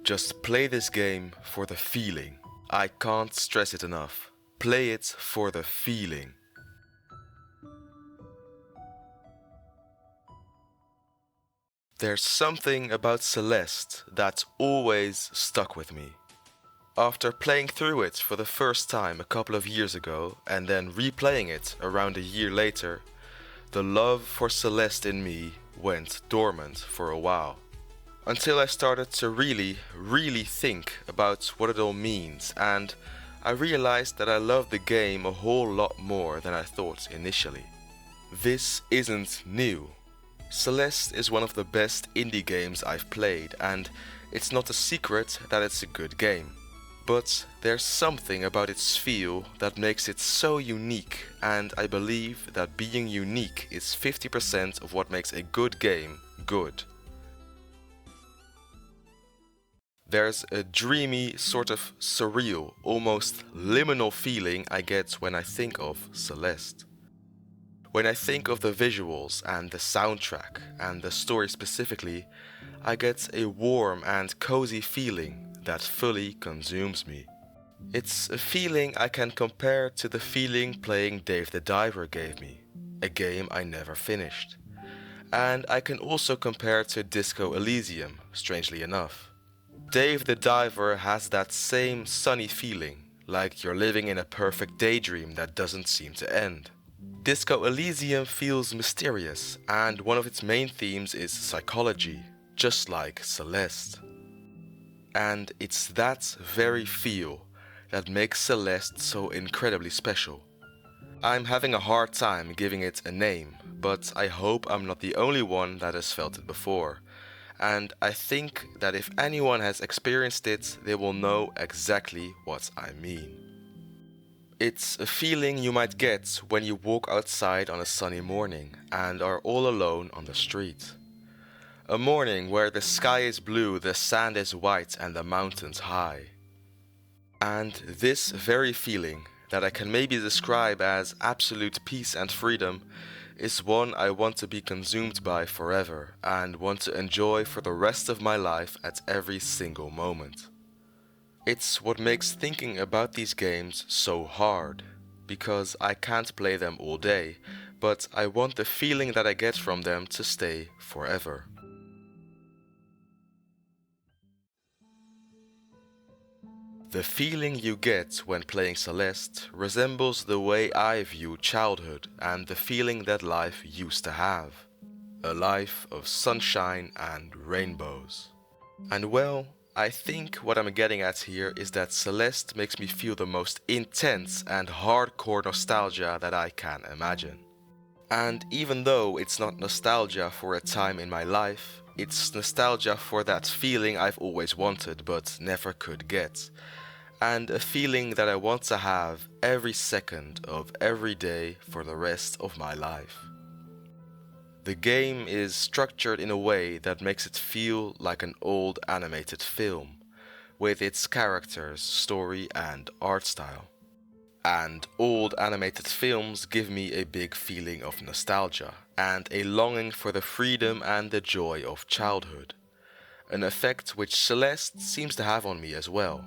Just play this game for the feeling. I can't stress it enough. Play it for the feeling. There's something about Celeste that's always stuck with me. After playing through it for the first time a couple of years ago and then replaying it around a year later, the love for Celeste in me went dormant for a while. Until I started to really think about what it all means, and I realized that I love the game a whole lot more than I thought initially. This isn't new. Celeste is one of the best indie games I've played, and it's not a secret that it's a good game. But there's something about its feel that makes it so unique, and I believe that being unique is 50% of what makes a good game good. There's a dreamy, sort of surreal, almost liminal feeling I get when I think of Celeste. When I think of the visuals and the soundtrack and the story specifically, I get a warm and cozy feeling that fully consumes me. It's a feeling I can compare to the feeling playing Dave the Diver gave me, a game I never finished. And I can also compare to Disco Elysium, strangely enough. Dave the Diver has that same sunny feeling, like you're living in a perfect daydream that doesn't seem to end. Disco Elysium feels mysterious, and one of its main themes is psychology, just like Celeste. And it's that very feel that makes Celeste so incredibly special. I'm having a hard time giving it a name, but I hope I'm not the only one that has felt it before. And I think that if anyone has experienced it, they will know exactly what I mean. It's a feeling you might get when you walk outside on a sunny morning and are all alone on the street. A morning where the sky is blue, the sand is white and the mountains high. And this very feeling, that I can maybe describe as absolute peace and freedom, is one I want to be consumed by forever and want to enjoy for the rest of my life at every single moment. It's what makes thinking about these games so hard, because I can't play them all day, but I want the feeling that I get from them to stay forever. The feeling you get when playing Celeste resembles the way I view childhood and the feeling that life used to have. A life of sunshine and rainbows. And well, I think what I'm getting at here is that Celeste makes me feel the most intense and hardcore nostalgia that I can imagine. And even though it's not nostalgia for a time in my life, it's nostalgia for that feeling I've always wanted but never could get. And a feeling that I want to have every second of every day for the rest of my life. The game is structured in a way that makes it feel like an old animated film, with its characters, story and art style. And old animated films give me a big feeling of nostalgia and a longing for the freedom and the joy of childhood, an effect which Celeste seems to have on me as well.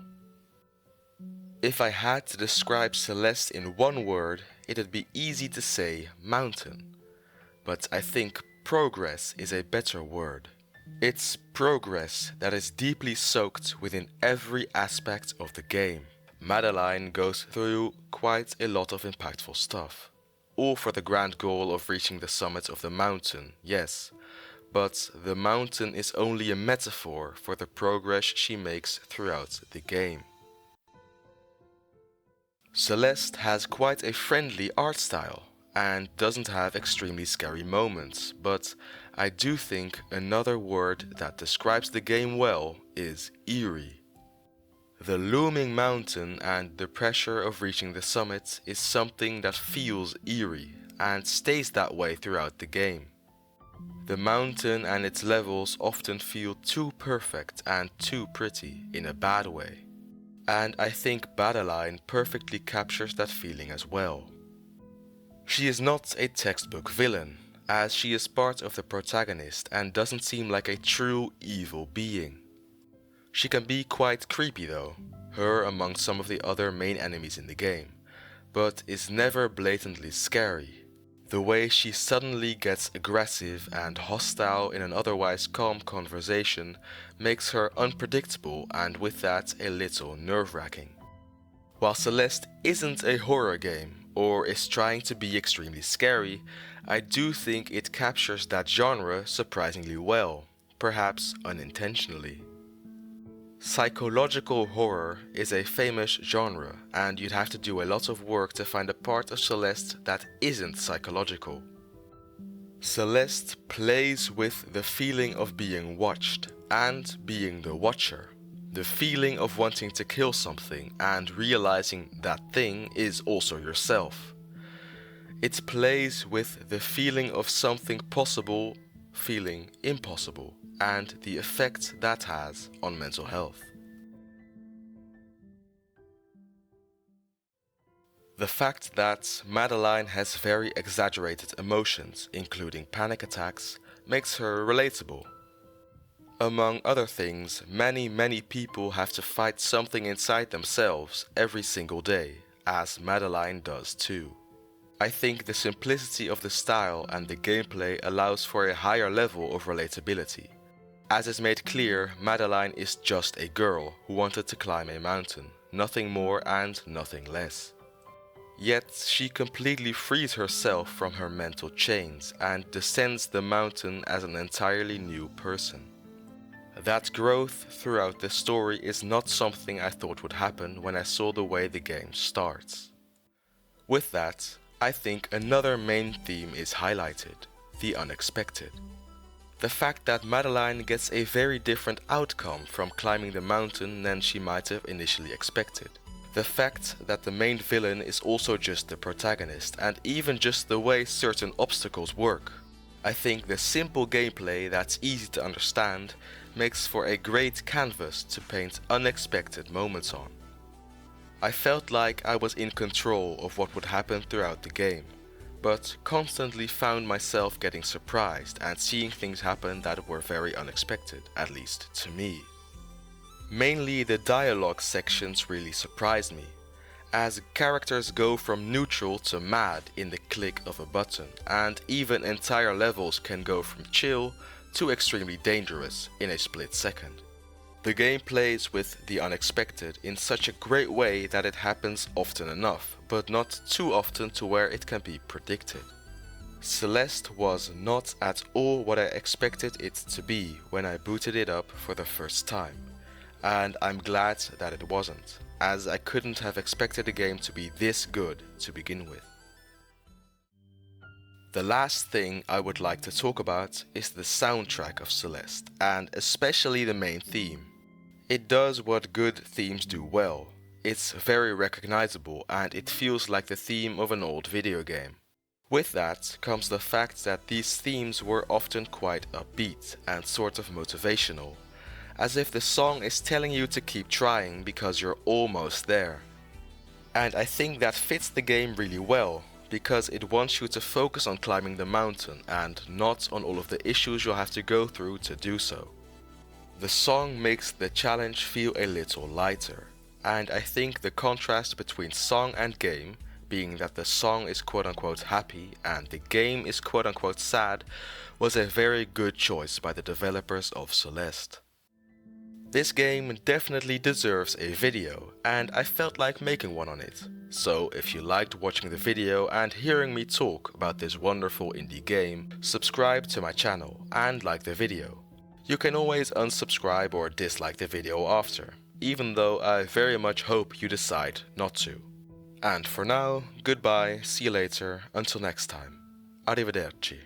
If I had to describe Celeste in one word, it'd be easy to say mountain. But I think progress is a better word. It's progress that is deeply soaked within every aspect of the game. Madeline goes through quite a lot of impactful stuff. All for the grand goal of reaching the summit of the mountain, yes. But the mountain is only a metaphor for the progress she makes throughout the game. Celeste has quite a friendly art style and doesn't have extremely scary moments, but I do think another word that describes the game well is eerie. The looming mountain and the pressure of reaching the summit is something that feels eerie and stays that way throughout the game. The mountain and its levels often feel too perfect and too pretty in a bad way. And I think Madeline perfectly captures that feeling as well. She is not a textbook villain, as she is part of the protagonist and doesn't seem like a true evil being. She can be quite creepy though, her among some of the other main enemies in the game, but is never blatantly scary. The way she suddenly gets aggressive and hostile in an otherwise calm conversation makes her unpredictable and with that a little nerve-wracking. While Celeste isn't a horror game or is trying to be extremely scary, I do think it captures that genre surprisingly well, perhaps unintentionally. Psychological horror is a famous genre, and you'd have to do a lot of work to find a part of Celeste that isn't psychological. Celeste plays with the feeling of being watched and being the watcher, the feeling of wanting to kill something and realizing that thing is also yourself. It plays with the feeling of something possible feeling impossible and the effect that has on mental health. The fact that Madeline has very exaggerated emotions, including panic attacks, makes her relatable. Among other things, many people have to fight something inside themselves every single day, as Madeline does too. I think the simplicity of the style and the gameplay allows for a higher level of relatability. As is made clear, Madeline is just a girl who wanted to climb a mountain, nothing more and nothing less. Yet she completely frees herself from her mental chains and descends the mountain as an entirely new person. That growth throughout the story is not something I thought would happen when I saw the way the game starts. With that, I think another main theme is highlighted, the unexpected. The fact that Madeline gets a very different outcome from climbing the mountain than she might have initially expected. The fact that the main villain is also just the protagonist, and even just the way certain obstacles work. I think the simple gameplay that's easy to understand makes for a great canvas to paint unexpected moments on. I felt like I was in control of what would happen throughout the game, but constantly found myself getting surprised and seeing things happen that were very unexpected, at least to me. Mainly the dialogue sections really surprised me, as characters go from neutral to mad in the click of a button, and even entire levels can go from chill to extremely dangerous in a split second. The game plays with the unexpected in such a great way that it happens often enough, but not too often to where it can be predicted. Celeste was not at all what I expected it to be when I booted it up for the first time, and I'm glad that it wasn't, as I couldn't have expected the game to be this good to begin with. The last thing I would like to talk about is the soundtrack of Celeste, and especially the main theme. It does what good themes do well. It's very recognizable and it feels like the theme of an old video game. With that comes the fact that these themes were often quite upbeat and sort of motivational, as if the song is telling you to keep trying because you're almost there. And I think that fits the game really well, because it wants you to focus on climbing the mountain and not on all of the issues you'll have to go through to do so. The song makes the challenge feel a little lighter, and I think the contrast between song and game, being that the song is quote-unquote happy and the game is quote-unquote sad, was a very good choice by the developers of Celeste. This game definitely deserves a video, and I felt like making one on it. So if you liked watching the video and hearing me talk about this wonderful indie game, subscribe to my channel and like the video. You can always unsubscribe or dislike the video after, even though I very much hope you decide not to. And for now, goodbye, see you later, until next time. Arrivederci.